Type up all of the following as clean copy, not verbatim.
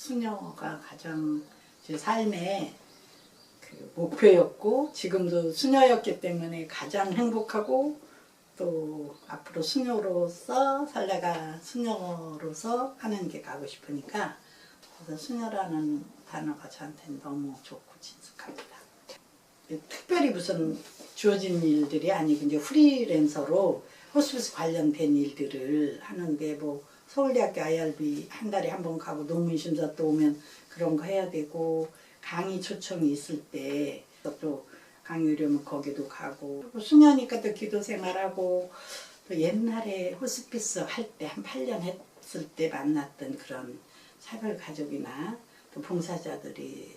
수녀가 가장 제 삶의 그 목표였고 지금도 수녀였기 때문에 가장 행복하고 또 앞으로 수녀로서 살다가 수녀로서 하는 게 가고 싶으니까 그래서 수녀라는 단어가 저한테는 너무 좋고 친숙합니다. 특별히 무슨 주어진 일들이 아니고 이제 프리랜서로 호스피스 관련된 일들을 하는데 뭐 서울대학교 IRB 한 달에 한 번 가고 논문심사 또 오면 그런 거 해야 되고 강의 초청이 있을 때 또 강의 오려면 거기도 가고 수녀니까 또 기도 생활하고 또 옛날에 호스피스 할 때 한 8년 했을 때 만났던 그런 차별 가족이나 또 봉사자들이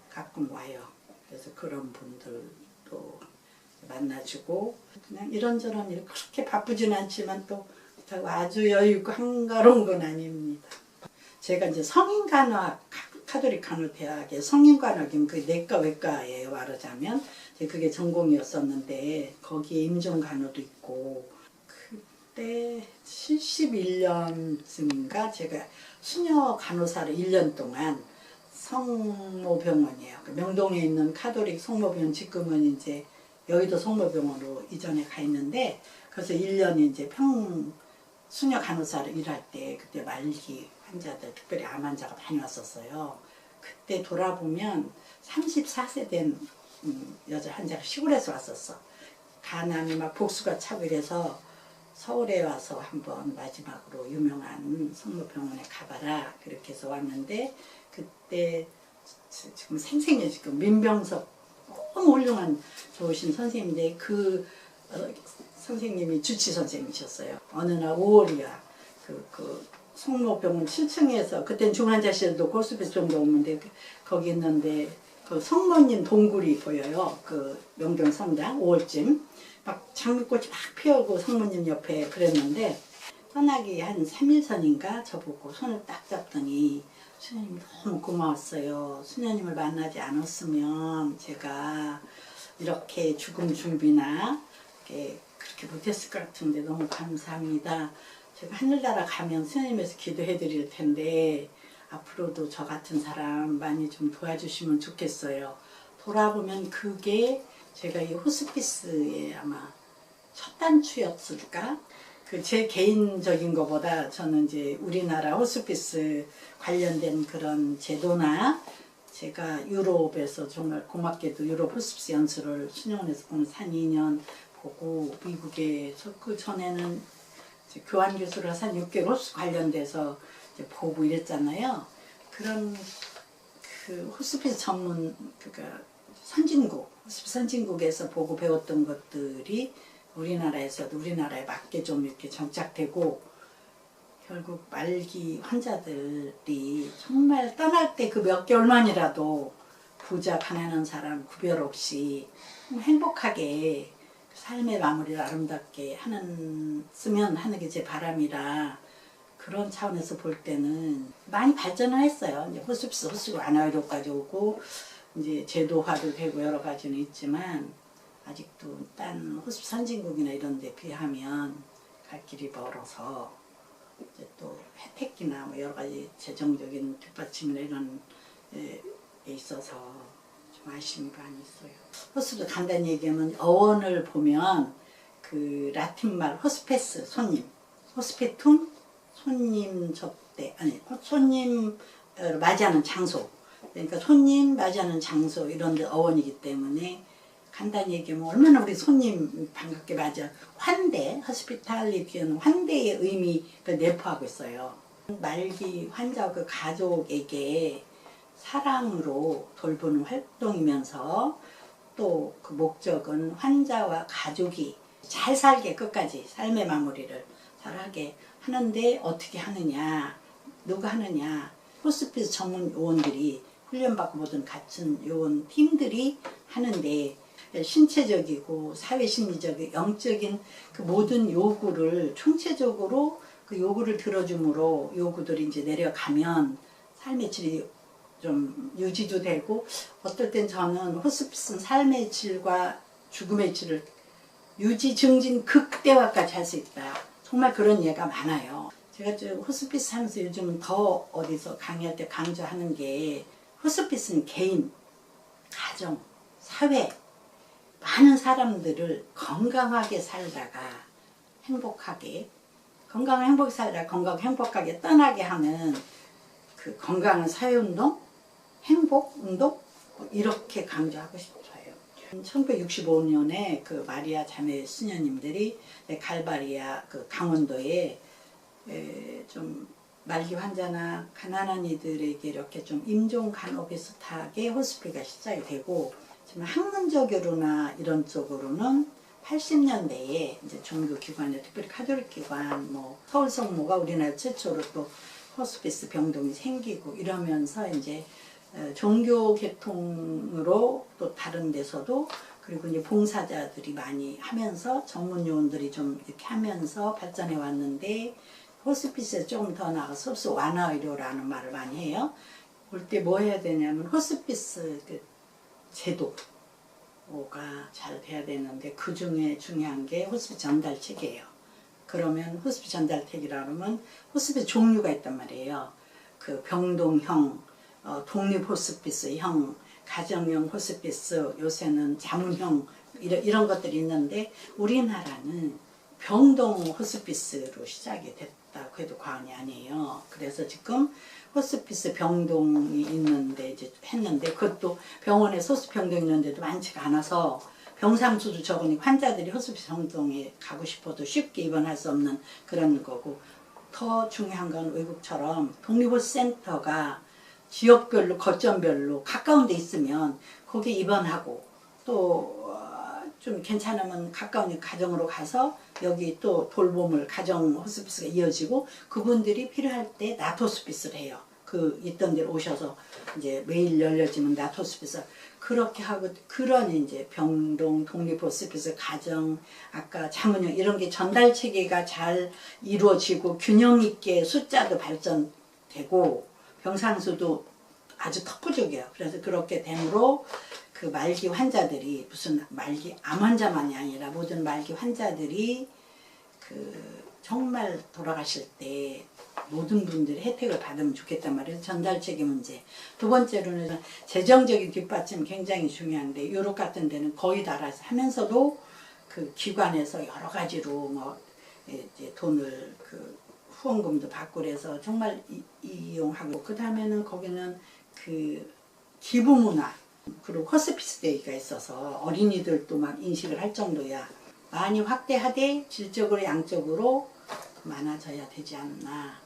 가끔 와요. 그래서 그런 분들도 만나주고 그냥 이런저런 일 그렇게 바쁘진 않지만 또 아주 여유있고 한가로운 건 아닙니다. 제가 이제 성인간호학 카톨릭 간호대학의 성인간호학이면 그 내과 외과에 말하자면 그게 전공이었었는데 거기에 임종간호도 있고 그때 71년쯤인가 제가 수녀 간호사를 1년 동안 성모병원이에요. 명동에 있는 카톨릭 성모병원 지금은 이제 여의도 성모병원으로 이전에 가 있는데 그래서 1년 이제 수녀 간호사를 일할 때 그때 말기 환자들 특별히 암 환자가 많이 왔었어요. 그때 돌아보면 34세 된 여자 환자가 시골에서 왔었어. 간암이 막 복수가 차고 이래서 서울에 와서 한번 마지막으로 유명한 성모병원에 가봐라 그렇게 해서 왔는데 그때 지금 생생해 지금 민병석 너무 훌륭한 좋으신 선생님인데 그 선생님이 주치 선생님이셨어요. 어느 날 5월이야. 그 성모병원 7층에서 그땐 중환자실도 호스피스 정도 오는데 거기 있는데 그 성모님 동굴이 보여요. 그 명동 성당 5월쯤 막 장미꽃이 막 피어오고 성모님 옆에 그랬는데 떠나기 한 3일 전인가 저보고 손을 딱 잡더니 수녀님 너무 고마웠어요. 수녀님을 만나지 않았으면 제가 이렇게 죽음 준비나 그렇게 못했을 것 같은데 너무 감사합니다. 제가 하늘나라 가면 수녀님에서 기도해 드릴 텐데 앞으로도 저 같은 사람 많이 좀 도와주시면 좋겠어요. 돌아보면 그게 제가 이 호스피스의 아마 첫 단추였을까? 그 제 개인적인 것보다 저는 이제 우리나라 호스피스 관련된 그런 제도나 제가 유럽에서 정말 고맙게도 유럽 호스피스 연수를 수녀원에서 보면 한 2년 보고 미국에서 그 전에는 교환 교수를 한 6개월 호스피스 관련돼서 이제 보고 이랬잖아요. 그런 그 호스피스 전문 그러니까 선진국 호스피스 선진국에서 보고 배웠던 것들이 우리나라에서도 우리나라에 맞게 좀 이렇게 정착되고 결국 말기 환자들이 정말 떠날 때 그 몇 개월만이라도 부자 가난한 사람 구별 없이 행복하게 삶의 마무리를 아름답게 쓰면 하는 게 제 바람이라 그런 차원에서 볼 때는 많이 발전을 했어요. 이제 호스피스 완화율까지 오고 이제 제도화도 되고 여러 가지는 있지만 아직도 딴 호스피스 선진국이나 이런 데 비하면 갈 길이 멀어서 이제 또 혜택이나 뭐 여러 가지 재정적인 뒷받침이나 이런 에 있어서 좀 아쉬움이 많이 있어요. 호스피스 간단히 얘기하면 어원을 보면 그 라틴말 호스페스 손님, 호스페툼 손님 접대 아니 손님 맞이하는 장소 그러니까 손님 맞이하는 장소 이런 데 어원이기 때문에 간단히 얘기하면 얼마나 우리 손님 반갑게 맞아 환대, 호스피탈리티는 환대의 의미를 내포하고 있어요. 말기 환자와 그 가족에게 사랑으로 돌보는 활동이면서 또 그 목적은 환자와 가족이 잘 살게 끝까지 삶의 마무리를 잘하게 하는데 어떻게 하느냐, 누가 하느냐 호스피스 전문 요원들이 훈련받고 모든 갖춘 요원 팀들이 하는데 신체적이고 사회심리적인 영적인 그 모든 요구를 총체적으로 그 요구를 들어줌으로 요구들이 이제 내려가면 삶의 질이 좀 유지도 되고 어떨 땐 저는 호스피스는 삶의 질과 죽음의 질을 유지 증진 극대화까지 할 수 있다. 정말 그런 예가 많아요. 제가 저 호스피스 하면서 요즘은 더 어디서 강의할 때 강조하는 게 호스피스는 개인, 가정, 사회 많은 사람들을 건강하게 살다가 행복하게 건강을 행복하게 살다가 건강 행복하게 떠나게 하는 그 건강한 사회운동, 행복운동 이렇게 강조하고 싶어요. 1965년에 그 마리아 자매 수녀님들이 갈바리아 그 강원도에 좀 말기 환자나 가난한 이들에게 이렇게 좀 임종 간호 비슷하게 호스피스가 시작이 되고 지금 학문적으로나 이런 쪽으로는 80년대에 이제 종교 기관에 특별히 카톨릭 기관 뭐 서울 성모가 우리나라 최초로 또 호스피스 병동이 생기고 이러면서 이제 종교 계통으로 또 다른 데서도 그리고 이제 봉사자들이 많이 하면서 전문 요원들이 좀 이렇게 하면서 발전해 왔는데 호스피스에 조금 더 나아가서 호스피스 완화 의료라는 말을 많이 해요. 올 때 뭐 해야 되냐면 호스피스 그 제도가 잘 돼야 되는데 그 중에 중요한 게 호스피스 전달책이에요. 그러면 호스피스 전달책이라 그러면 호스피스 종류가 있단 말이에요. 그 병동형, 독립 호스피스형, 가정형 호스피스, 요새는 자문형 이런 것들이 있는데 우리나라는 병동 호스피스로 시작이 됐다고 해도 과언이 아니에요. 그래서 지금 호스피스 병동이 있는데 이제 했는데 그것도 병원에 호스피스 병동이 있는데도 많지가 않아서 병상수도 적으니 환자들이 호스피스 병동에 가고 싶어도 쉽게 입원할 수 없는 그런 거고 더 중요한 건 외국처럼 독립호스센터가 지역별로 거점별로 가까운 데 있으면 거기 입원하고 또 좀 괜찮으면 가까운 가정으로 가서 여기 또 돌봄을 가정 호스피스가 이어지고 그분들이 필요할 때 낮 호스피스를 해요. 그 있던 데로 오셔서 이제 매일 열려지면 낮 호스피스 그렇게 하고 그런 이제 병동 독립 호스피스 가정 아까 자문형 이런 게 전달 체계가 잘 이루어지고 균형 있게 숫자도 발전되고 병상수도 아주 특구적이에요. 그래서 그렇게 됨으로 그 말기 환자들이 무슨 말기 암 환자만이 아니라 모든 말기 환자들이 그 정말 돌아가실 때 모든 분들이 혜택을 받으면 좋겠단 말이에요. 전달체계 문제. 두 번째로는 재정적인 뒷받침이 굉장히 중요한데 유럽 같은 데는 거의 달아서 하면서도 그 기관에서 여러 가지로 뭐 이제 돈을 그 후원금도 받고 그래서 정말 이용하고 그 다음에는 거기는 그 기부 문화 그리고 호스피스 데이가 있어서 어린이들도 막 인식을 할 정도야 많이 확대하되 질적으로 양적으로 많아져야 되지 않나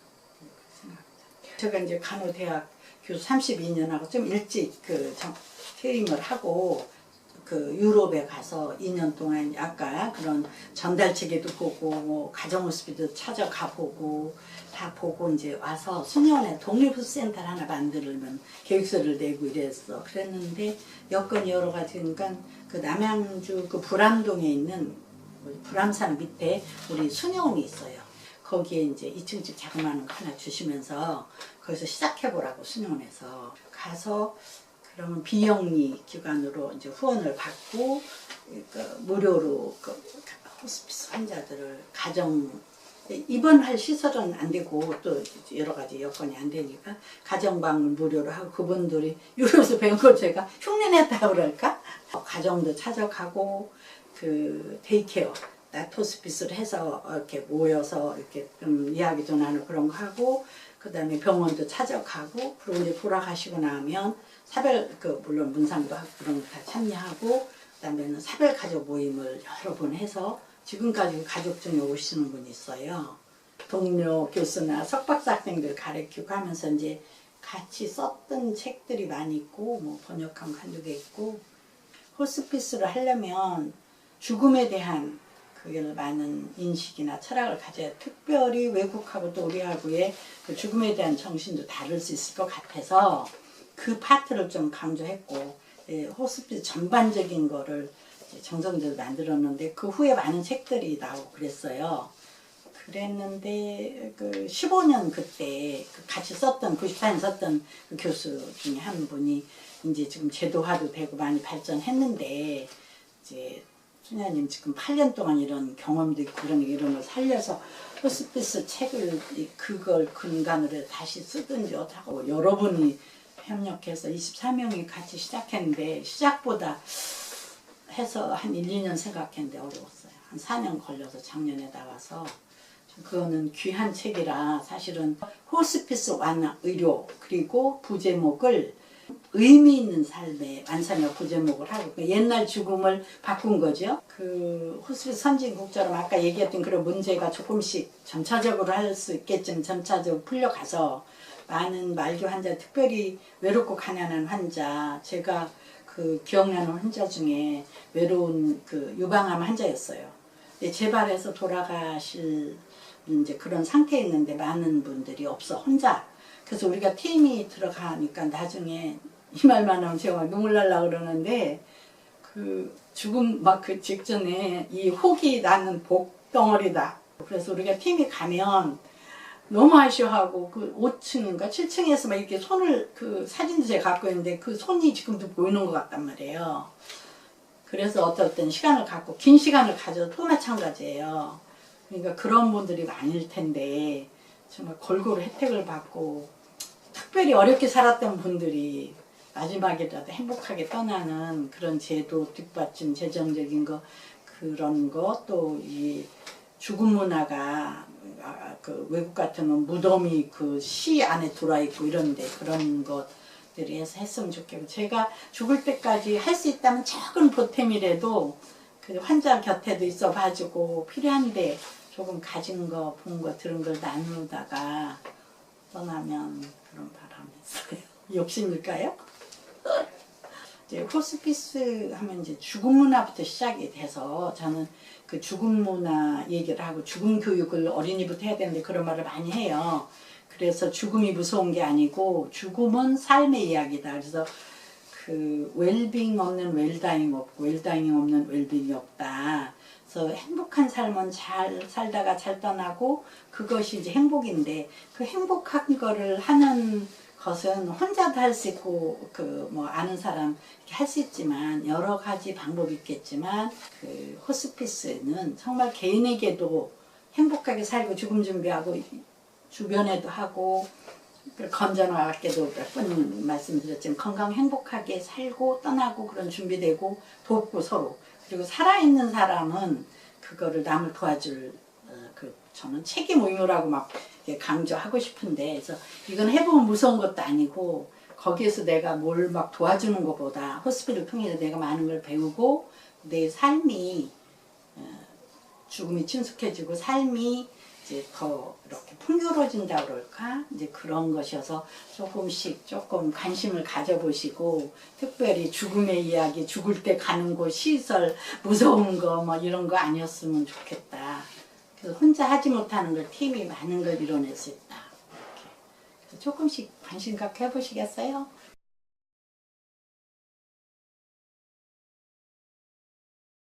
생각합니다. 제가 이제 간호대학 교수 32년하고 좀 일찍 그 퇴임을 하고 그 유럽에 가서 2년 동안 아까 그런 전달체계도 보고 뭐 가정호스피스도 찾아가 보고 다 보고 이제 와서 수녀원에 독립호스센터를 하나 만들면 계획서를 내고 이랬어. 그랬는데 여건이 여러 가지니까 그 남양주 그 불암동에 있는 불암산 밑에 우리 수녀원이 있어요. 거기에 이제 2층집 자그마한 거 하나 주시면서 거기서 시작해보라고 수녀원에서 가서 그러면 비영리 기관으로 이제 후원을 받고 그 무료로 그 호스피스 환자들을 가정 입원할 시설은 안 되고 또 여러 가지 여건이 안 되니까 가정방을 무료로 하고 그분들이 유럽에서 배운 걸 제가 흉내냈다고 그럴까? 가정도 찾아가고 그 데이케어 낮 호스피스를 해서 이렇게 모여서 이렇게 좀 이야기도 나누고 그런 거 하고 그 다음에 병원도 찾아가고 그리고 이제 돌아가시고 나면 사별 그 물론 문상도 하고 그런 거 다 참여하고 그다음에는 사별 가족 모임을 여러 번 해서 지금까지 가족 중에 오시는 분이 있어요. 동료 교수나 석박사 학생들 가르치고 하면서 이제 같이 썼던 책들이 많이 있고 뭐 번역한 거 한두 개 있고 호스피스를 하려면 죽음에 대한 그게 많은 인식이나 철학을 가져야 특별히 외국하고 또 우리하고의 그 죽음에 대한 정신도 다를 수 있을 것 같아서 그 파트를 좀 강조했고 호스피스 전반적인 거를 정성들 만들었는데 그 후에 많은 책들이 나오고 그랬어요. 그랬는데 그 15년 그때 같이 썼던 94년 썼던 그 교수 중에 한 분이 이제 지금 제도화도 되고 많이 발전했는데 이제 수녀님 지금 8년 동안 이런 경험도 있고 그런 이런 걸 살려서 호스피스 책을 그걸 근간으로 다시 쓰든지 어떡하고 여러분이 협력해서 24명이 같이 시작했는데 시작보다 해서 한 1, 2년 생각했는데 어려웠어요. 한 4년 걸려서 작년에 나와서 그거는 귀한 책이라 사실은 호스피스 완화 의료 그리고 부제목을 의미 있는 삶의 완성의 부제목을 하고 옛날 죽음을 바꾼 거죠. 그 호스피스 선진국처럼 아까 얘기했던 그런 문제가 조금씩 점차적으로 할 수 있겠지만 점차적으로 풀려가서 많은 말기 환자, 특별히 외롭고 가난한 환자, 제가 그 기억나는 환자 중에 외로운 그 유방암 환자였어요. 근데 재발해서 돌아가실 이제 그런 상태에 있는데 많은 분들이 없어 혼자. 그래서 우리가 팀이 들어가니까 나중에 이 말만 하면 제가 눈물 날라 그러는데 그 죽음 막 그 직전에 이 혹이 나는 복덩어리다. 그래서 우리가 팀이 가면 너무 아쉬워하고 그 5층인가 7층에서 막 이렇게 손을 그 사진도 제가 갖고 있는데 그 손이 지금도 보이는 것 같단 말이에요. 그래서 어떨 땐 시간을 갖고 긴 시간을 가져도 또 마찬가지예요. 그러니까 그런 분들이 많을 텐데 정말 골고루 혜택을 받고 특별히 어렵게 살았던 분들이 마지막이라도 행복하게 떠나는 그런 제도 뒷받침 재정적인 거 그런 거 또 이 죽음 문화가 그 외국 같으면 무덤이 그 시 안에 들어와 있고 이런데 그런 것들이 해서 했으면 좋겠고 제가 죽을 때까지 할 수 있다면 작은 보탬이라도 그 환자 곁에도 있어 봐주고 필요한데 조금 가진 거, 본 거, 들은 걸 나누다가 떠나면 그런 바람이 있어요. 욕심일까요? 이제 호스피스 하면 이제 죽음 문화부터 시작이 돼서 저는 그 죽음 문화 얘기를 하고 죽음 교육을 어린이부터 해야 되는데 그런 말을 많이 해요. 그래서 죽음이 무서운 게 아니고 죽음은 삶의 이야기다. 그래서 그 웰빙 없는 웰다잉 없고 웰다잉 없는 웰빙이 없다. 그래서 행복한 삶은 잘 살다가 잘 떠나고 그것이 이제 행복인데 그 행복한 거를 하는 것은 혼자도 할 수 있고 그 뭐 아는 사람 할 수 있지만 여러 가지 방법이 있겠지만 그 호스피스는 정말 개인에게도 행복하게 살고 죽음 준비하고 주변에도 하고 건전하게도 몇 번 말씀드렸지만 건강 행복하게 살고 떠나고 그런 준비되고 돕고 서로 그리고 살아있는 사람은 그거를 남을 도와줄 그 저는 책임 의무라고 막 강조하고 싶은데 그래서 이건 해보면 무서운 것도 아니고 거기에서 내가 뭘 막 도와주는 것보다 호스피스를 통해서 내가 많은 걸 배우고 내 삶이 죽음이 친숙해지고 삶이 이제 더 이렇게 풍요로워진다 그럴까 이제 그런 것이어서 조금씩 조금 관심을 가져보시고 특별히 죽음의 이야기 죽을 때 가는 곳 시설 무서운 거 뭐 이런 거 아니었으면 좋겠다. 그래서 혼자 하지 못하는 걸 팀이 많은 걸 이뤄낼 수 있다. 이렇게. 그래서 조금씩 관심 갖게 해보시겠어요?